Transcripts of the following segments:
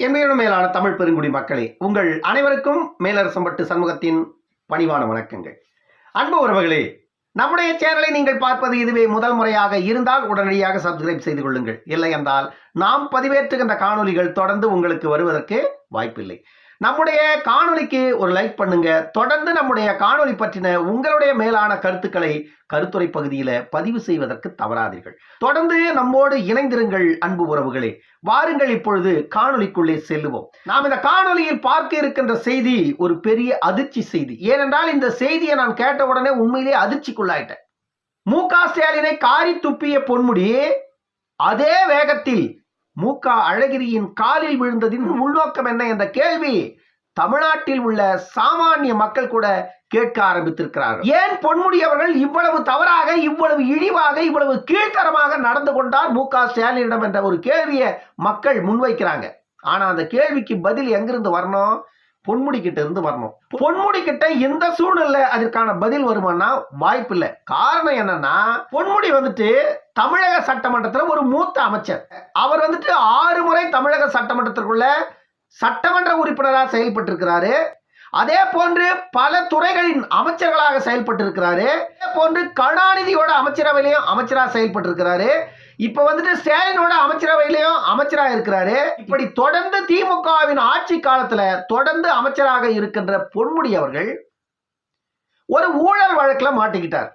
என்மையோடு மேலான தமிழ் பெருங்குடி மக்களே, உங்கள் அனைவருக்கும் மேலரசம்பட்டு சண்முகத்தின் பணிவான வணக்கங்கள். அன்பு உறவுகளே, நம்முடைய சேனலை நீங்கள் பார்ப்பது இதுவே முதல் முறையாக இருந்தால் உடனடியாக சப்ஸ்கிரைப் செய்து கொள்ளுங்கள். இல்லை என்றால் நாம் பதிவேற்றுகின்ற காணொலிகள் தொடர்ந்து உங்களுக்கு வருவதற்கு வாய்ப்பில்லை. நம்முடைய காணொலிக்கு ஒரு லைக் பண்ணுங்க. தொடர்ந்து நம்முடைய காணொலி பற்றின உங்களுடைய மேலான கருத்துக்களை கருத்துரை பகுதியில பதிவு செய்வதற்கு தவறாதீர்கள். தொடர்ந்து நம்மோடு இணைந்திருங்கள் அன்பு உறவுகளே. வாருங்கள் இப்பொழுது காணொலிக்குள்ளே செல்லுவோம். நாம் இந்த காணொலியில் பார்க்க இருக்கின்ற செய்தி ஒரு பெரிய அதிர்ச்சி செய்தி. ஏனென்றால் இந்த செய்தியை நான் கேட்ட உடனே உண்மையிலேயே அதிர்ச்சிக்குள்ளாயிட்டேன். மு.க. ஸ்டாலினை காரி துப்பிய பொன்முடி அதே வேகத்தில் மு.க. அழகிரியின் காலில் விழுந்ததின் உள்நோக்கம் என்ன என்ற கேள்வி தமிழ்நாட்டில் உள்ள சாமானிய மக்கள் கூட கேட்க ஆரம்பித்திருக்கிறார்கள். ஏன் பொன்முடி அவர்கள் இவ்வளவு தவறாக, இவ்வளவு இழிவாக, இவ்வளவு கீழ்த்தரமாக நடந்து கொண்டார் மு.க. ஸ்டாலினிடம் என்ற ஒரு கேள்வியை மக்கள் முன்வைக்கிறாங்க. ஆனா அந்த கேள்விக்கு பதில் எங்கிருந்து வரணும்? பொன்முடி கிட்ட இருந்து வரணும். பொன்முடி கிட்ட இந்த சூழ்நிலை அதற்கான பதில் வருமானா வாய்ப்பு இல்லை. காரணம் என்னன்னா, பொன்முடி தமிழக சட்டமன்றத்தில் ஒரு மூத்த அமைச்சர். அவர் 6 முறை தமிழக சட்டமன்றத்திற்குள்ள சட்டமன்ற உறுப்பினராக செயல்பட்டு இருக்கிறாரு. அதே போன்று பல துறைகளின் அமைச்சர்களாக செயல்பட்டு இருக்கிறாரு. அதே போன்று கருணாநிதியோட அமைச்சரவையிலையும் அமைச்சராக செயல்பட்டு இருக்கிறாரு. இப்ப ஸ்டாலினோட அமைச்சரவையிலையும் அமைச்சராக இருக்கிறாரு. இப்படி தொடர்ந்து திமுகவின் ஆட்சி காலத்துல தொடர்ந்து அமைச்சராக இருக்கின்ற பொன்முடி அவர்கள் ஒரு ஊழல் வழக்குல மாட்டிக்கிட்டார்.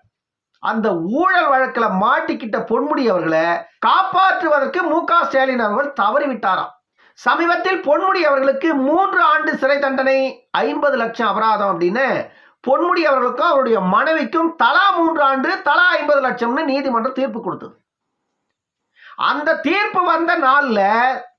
அந்த ஊழல் வழக்குல மாட்டிக்கிட்ட பொன்முடி அவர்களை காப்பாற்றுவதற்கு மு.க. ஸ்டாலின் அவர்கள் தவறிவிட்டாராம். சமீபத்தில் பொன்முடி அவர்களுக்கு 3 ஆண்டு சிறை தண்டனை, 50 லட்சம் அபராதம் அப்படின்னு பொன்முடி அவர்களுக்கும் அவருடைய மனைவிக்கும் தலா 3 ஆண்டு தலா 50 லட்சம்னு நீதிமன்றம் தீர்ப்பு கொடுத்தது. அந்த தீர்ப்பு வந்த நாள்ல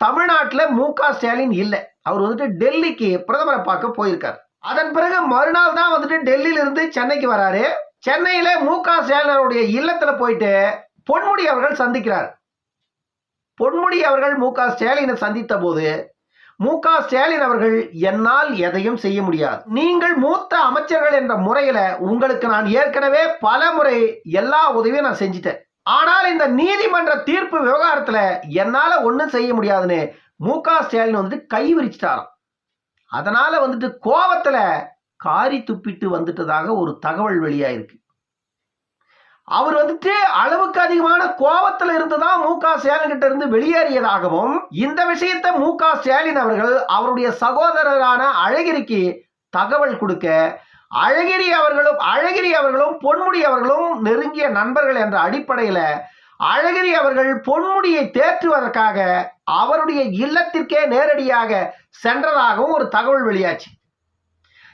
தமிழ்நாட்டில் மு.க. ஸ்டாலின் இல்லை. அவர் டெல்லிக்கு பிரதமரை பார்க்க போயிருக்காரு. அதன் பிறகு மறுநாள் தான் டெல்லியில இருந்து சென்னைக்கு வராரு. சென்னையில மு.க. ஸ்டாலின் அவருடைய இல்லத்துல போயிட்டு பொன்முடி அவர்கள் சந்திக்கிறார். பொன்முடி அவர்கள் மு.க. ஸ்டாலினை சந்தித்த போது மு.க. ஸ்டாலின் அவர்கள், என்னால் எதையும் செய்ய முடியாது. நீங்கள் மூத்த அமைச்சர்கள் என்ற முறையில உங்களுக்கு நான் ஏற்கனவே பல முறை எல்லா உதவியும் நான் செஞ்சிட்டேன். ஆனால் இந்த நீதிமன்ற தீர்ப்பு விவகாரத்துல என்னால ஒன்றும் செய்ய முடியாதுன்னு மு.க. ஸ்டாலின் கை விரிச்சிட்டாராம். அதனால கோபத்துல காரி துப்பிட்டு வந்துட்டதாக ஒரு தகவல் வெளியாயிருக்கு. அவர் அளவுக்கு அதிகமான கோபத்தில் இருந்துதான் மு.க. ஸ்டாலின் கிட்ட இருந்து வெளியேறியதாகவும், இந்த விஷயத்தை மு.க. ஸ்டாலின் அவர்கள் அவருடைய சகோதரரான அழகிரிக்கு தகவல் கொடுக்க, அழகிரி அவர்களும் பொன்முடி அவர்களும் நெருங்கிய நண்பர்கள் என்ற அடிப்படையில அழகிரி அவர்கள் பொன்முடியை தேற்றுவதற்காக அவருடைய இல்லத்திற்கே நேரடியாக சென்றதாகவும் ஒரு தகவல் வெளியாச்சு.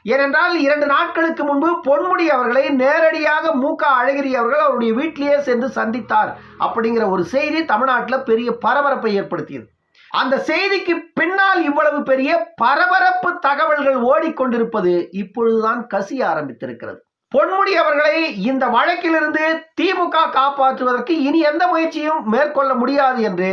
ஏனென்றால் 2 நாட்களுக்கு முன்பு பொன்முடி அவர்களை நேரடியாக மு.க. அழகிரி அவர்கள் அவருடைய வீட்டிலேயே சென்று சந்தித்தார் அப்படிங்கிற ஒரு செய்தி தமிழ்நாட்டில் பெரிய பரபரப்பை ஏற்படுத்தியது. அந்த செய்திக்கு பின்னால் இவ்வளவு பெரிய பரபரப்பு தகவல்கள் ஓடிக்கொண்டிருப்பது இப்பொழுதுதான் கசிய ஆரம்பித்திருக்கிறது. பொன்முடி அவர்களை இந்த வழக்கிலிருந்து திமுக காப்பாற்றுவதற்கு இனி எந்த முயற்சியும் மேற்கொள்ள முடியாது என்று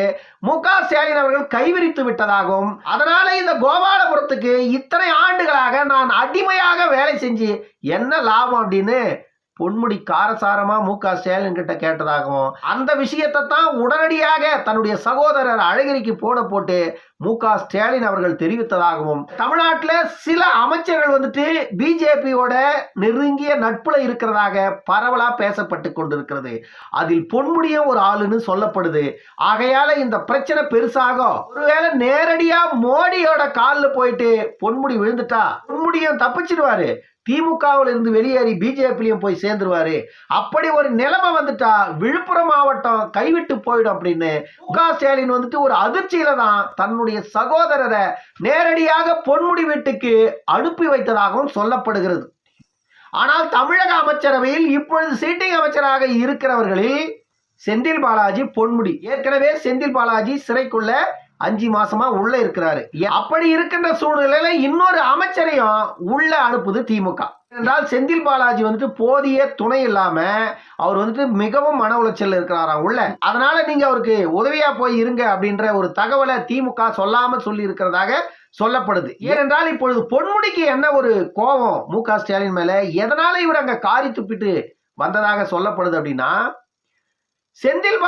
மு.க. ஸ்டாலின் அவர்கள் கைவிரித்து விட்டதாகவும், அதனால இந்த கோபாலபுரத்துக்கு இத்தனை ஆண்டுகளாக நான் அடிமையாக வேலை செஞ்சு என்ன லாபம் அப்படின்னு பொன்முடி காரசாரமா மு.க. ஸ்டாலின் கிட்ட கேட்டதாகவும், அந்த விஷயத்தை தான் உடனடியாக தன்னுடைய சகோதரர் அழகிரிக்கு போட்டு மு.க. ஸ்டாலின் அவர்கள் தெரிவித்ததாகவும், தமிழ்நாட்டில் சில அமைச்சர்கள் பிஜேபியோட நெருங்கிய நட்புல இருக்கிறதாக பரவலா பேசப்பட்டு கொண்டிருக்கிறது. அதில் பொன்முடியும் ஒரு ஆளுன்னு சொல்லப்படுது. ஆகையால இந்த பிரச்சனை பெருசாகும். ஒருவேளை நேரடியா மோடியோட காலில் போயிட்டு பொன்முடி விழுந்துட்டா பொன்முடியும் தப்பிச்சிடுவாரு. திமுகவில் இருந்து வெளியேறி பிஜேபியிலும் போய் சேர்ந்துருவாரு. அப்படி ஒரு நிலைமை வந்துட்டா விழுப்புரம் மாவட்டம் கைவிட்டு போயிடும் அப்படின்னு மு.க. ஸ்டாலின் ஒரு அதிர்ச்சியில தான் தன்னுடைய சகோதரரை நேரடியாக பொன்முடி வீட்டுக்கு அனுப்பி வைத்ததாகவும் சொல்லப்படுகிறது. ஆனால் தமிழக அமைச்சரவையில் இப்பொழுது சீட்டிங் அமைச்சராக இருக்கிறவர்களில் செந்தில் பாலாஜி, பொன்முடி, ஏற்கனவே செந்தில் பாலாஜி சிறைக்குள்ள 5 மாசமா உள்ள இருக்கிறாரு. அப்படி இருக்கின்ற சூழ்நிலையில இன்னொரு அமைச்சரையும் உள்ள அனுப்புது திமுக. என்றால் செந்தில் பாலாஜி போதிய துணை இல்லாம அவர் மிகவும் மன உளைச்சல் இருக்கிறாராம் உள்ள. அதனால நீங்க அவருக்கு உதவியா போய் இருங்க அப்படின்ற ஒரு தகவலை திமுக சொல்லாம சொல்லி இருக்கிறதாக சொல்லப்படுது. ஏனென்றால் இப்பொழுது பொன்முடிக்கு என்ன ஒரு கோபம் மு.க. ஸ்டாலின் மேல, எதனால இவர் அங்க காரி துப்பிட்டு வந்ததாக சொல்லப்படுது அப்படின்னா, செந்தில்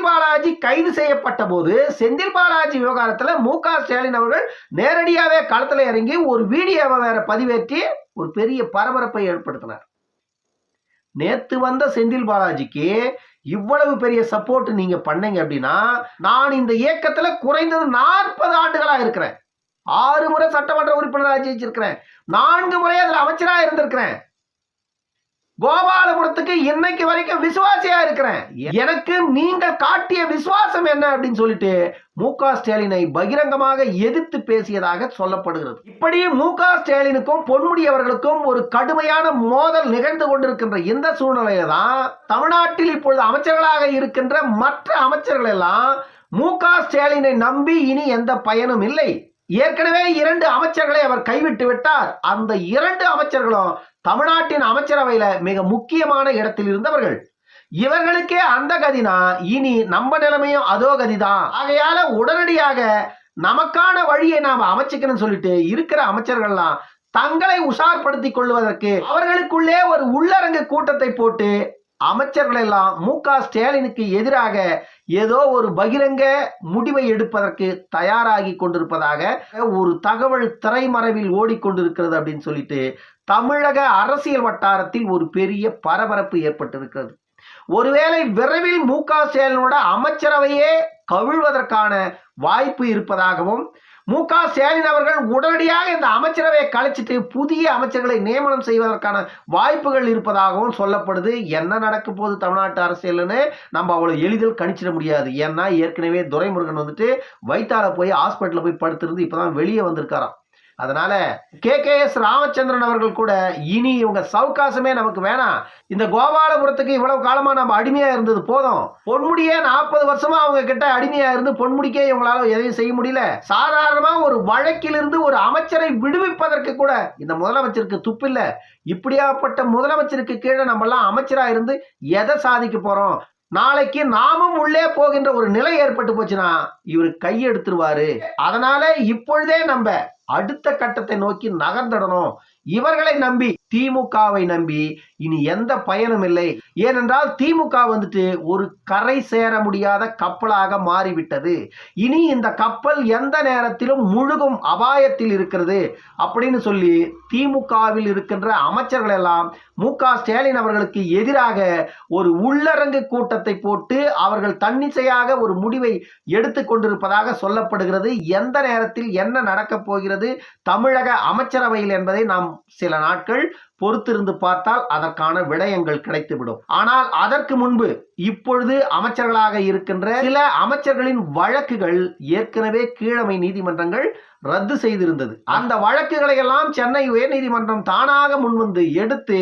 பாலாஜி கைது செய்யப்பட்ட போது செந்தில் பாலாஜி விவகாரத்தில் மு.க. ஸ்டாலின் அவர்கள் நேரடியாகவே களத்தில் இறங்கி ஒரு வீடியோவை வேற பதிவேற்றி ஒரு பெரிய பரபரப்பை ஏற்படுத்தினார். நேத்து வந்த செந்தில் பாலாஜிக்கு இவ்வளவு பெரிய சப்போர்ட் நீங்க பண்ணீங்க அப்படின்னா, நான் இந்த இயக்கத்துல குறைந்தது 40 ஆண்டுகளா இருக்கிறேன். 6 முறை சட்டமன்ற உறுப்பினராக ஜெயிச்சிருக்கிறேன். 4 முறை அதுல அமைச்சரா இருந்திருக்கிறேன். கோபாலபுரத்துக்கு இன்னைக்கு வரைக்கும் விசுவாசியா இருக்கிறேன். எனக்கு நீங்கள் காட்டிய விசுவாசம் என்ன அப்படின்னு சொல்லிட்டு மு.க. ஸ்டாலினை பகிரங்கமாக எதிர்த்து பேசியதாக சொல்லப்படுகிறது. இப்படி மு.க. ஸ்டாலினுக்கும் பொன்முடி அவர்களுக்கும் ஒரு கடுமையான மோதல் நிகழ்ந்து கொண்டிருக்கின்ற இந்த சூழ்நிலையில தான் தமிழ்நாட்டில் இப்பொழுது அமைச்சர்களாக இருக்கின்ற மற்ற அமைச்சர்கள் எல்லாம் மு.க. ஸ்டாலினை நம்பி இனி எந்த பயனும் இல்லை. ஏற்கனவே 2 அமைச்சர்களை அவர் கைவிட்டு விட்டார். அந்த 2 அமைச்சர்களும் தமிழ்நாட்டின் அமைச்சரவையில மிக முக்கியமான இடத்தில் இருந்தவர்கள். இவர்களுக்கே அந்த கதினா இனி நம்ம நிலைமையும் அதோ கதிதான். ஆகையால உடனடியாக நமக்கான வழியை நாம அமைச்சுக்கணும்னு சொல்லிட்டு இருக்கிற அமைச்சர்கள்லாம் தங்களை உஷார்படுத்திக் கொள்வதற்கு அவர்களுக்குள்ளே ஒரு உள்ளரங்கு கூட்டத்தை போட்டு அமைச்சர்கள் எல்லாம் மு.க. ஸ்டாலினுக்கு எதிராக ஏதோ ஒரு பகிரங்க முடிவை எடுப்பதற்கு தயாராகி கொண்டிருப்பதாக ஒரு தகவல் திரைமறைவில் ஓடிக்கொண்டிருக்கிறது அப்படின்னு சொல்லிட்டு தமிழக அரசியல் வட்டாரத்தில் ஒரு பெரிய பரபரப்பு ஏற்பட்டிருக்கிறது. ஒருவேளை விரைவில் மு.க. ஸ்டாலினோட அமைச்சரவையே கவிழ்வதற்கான வாய்ப்பு இருப்பதாகவும் மு.க. ஸ்டாலின் அவர்கள் உடனடியாக இந்த அமைச்சரவையை கலைச்சிட்டு புதிய அமைச்சர்களை நியமனம் செய்வதற்கான வாய்ப்புகள் இருப்பதாகவும் சொல்லப்படுது. என்ன நடக்க போகுது தமிழ்நாட்டு அரசியல்னு நம்ம அவ்வளவு எளிதில் கணிச்சிட முடியாது. ஏன்னா ஏற்கனவே துரைமுருகன் வந்துட்டு வைத்தால போய் ஹாஸ்பிட்டலில் போய் படுத்திருந்து இப்பதான் வெளியே வந்திருக்காராம். அதனால கே.எஸ். ராமச்சந்திரன் அவர்கள் கூட இனி இவங்க சவுகாசமே நமக்கு வேணாம், இந்த கோபாலபுரத்துக்கு இவ்வளவு காலமா நம்ம அடிமையா இருந்தது போதும். பொன்முடியே 40 வருஷமா அவங்க கிட்ட அடிமையா இருந்து பொன்முடிக்கே இவங்களால எதையும் செய்ய முடியல. சாதாரணமா ஒரு வழக்கிலிருந்து ஒரு அமைச்சரை விடுவிப்பதற்கு கூட இந்த முதலமைச்சருக்கு துப்பில்ல. இப்படியாப்பட்ட முதலமைச்சருக்கு கீழே நம்ம எல்லாம் அமைச்சரா இருந்து எதை சாதிக்க போறோம்? நாளைக்கு நாமும் உள்ளே போகின்ற ஒரு நிலை ஏற்பட்டு போச்சுன்னா இவரு கையெடுத்துருவாரு. அதனால இப்பொழுதே நம்ம அடுத்த கட்டத்தை நோக்கி நகர்ந்துடணும். இவர்களை நம்பி திமுகவை நம்பி இனி எந்த பயனும் இல்லை. ஏனென்றால் திமுக வந்துட்டு ஒரு கரை சேர முடியாத கப்பலாக மாறிவிட்டது. இனி இந்த கப்பல் எந்த நேரத்திலும் முழுகும் அபாயத்தில் இருக்கிறது அப்படின்னு சொல்லி திமுகவில் இருக்கின்ற அமைச்சர்கள் எல்லாம் மு.க. ஸ்டாலின் அவர்களுக்கு எதிராக ஒரு உள்ளரங்கு கூட்டத்தை போட்டு அவர்கள் தன்னிச்சையாக ஒரு முடிவை எடுத்துக் கொண்டிருப்பதாக சொல்லப்படுகிறது. எந்த நேரத்தில் என்ன நடக்கப் போகிறது தமிழக அமைச்சரவையில் என்பதை நாம் சில நாட்கள் பொறுத்திருந்து பார்த்தால் அதற்கான விடயங்கள் கிடைத்துவிடும். ஆனால் அதற்கு முன்பு இப்பொழுது அமைச்சர்களாக இருக்கின்ற சில அமைச்சர்களின் வழக்குகள் ஏற்கனவே கீழமை நீதிமன்றங்கள் ரத்து செய்திருந்தது. அந்த வழக்குகளை எல்லாம் சென்னை உயர்நீதிமன்றம் தானாக முன்வந்து எடுத்து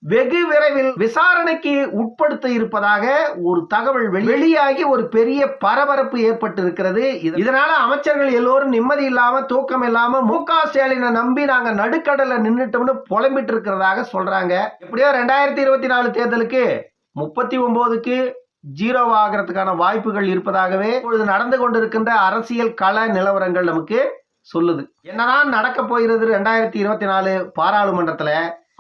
வெகு விரைவில் விசாரணைக்கு உட்படுத்த இருப்பதாக ஒரு தகவல் வெளியாகி ஒரு பெரிய பரபரப்பு ஏற்பட்டு இருக்கிறது. இதனால அமைச்சர்கள் எல்லோரும் நிம்மதி இல்லாம தூக்கம் இல்லாம மு.க. ஸ்டாலினை நம்பி நாங்க நடுக்கடல நின்னுட்டோம்னு புலம்பிட்டு இருக்கிறதாக சொல்றாங்க. எப்படியோ 2024 தேர்தலுக்கு 39க்கு 0 ஆகிறதுக்கான வாய்ப்புகள் இருப்பதாகவே இப்பொழுது நடந்து கொண்டிருக்கின்ற அரசியல் கள நிலவரங்கள் நமக்கு சொல்லுது. என்னதான் நடக்க போகிறது 2024 பாராளுமன்றத்துல?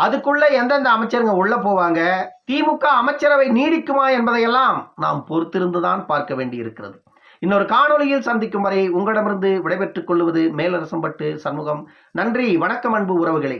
அதுக்குள்ள எந்தெந்த அமைச்சருங்க உள்ள போவாங்க? திமுக அமைச்சரவை நீடிக்குமா என்பதையெல்லாம் நாம் பொறுத்திருந்துதான் பார்க்க வேண்டி இருக்கிறது. இன்னொரு காணொலியில் சந்திக்கும் வரை உங்களிடமிருந்து விடைபெற்றுக் கொள்வது மேலரசம்பட்டு சண்முகம். நன்றி, வணக்கம் அன்பு உறவுகளே.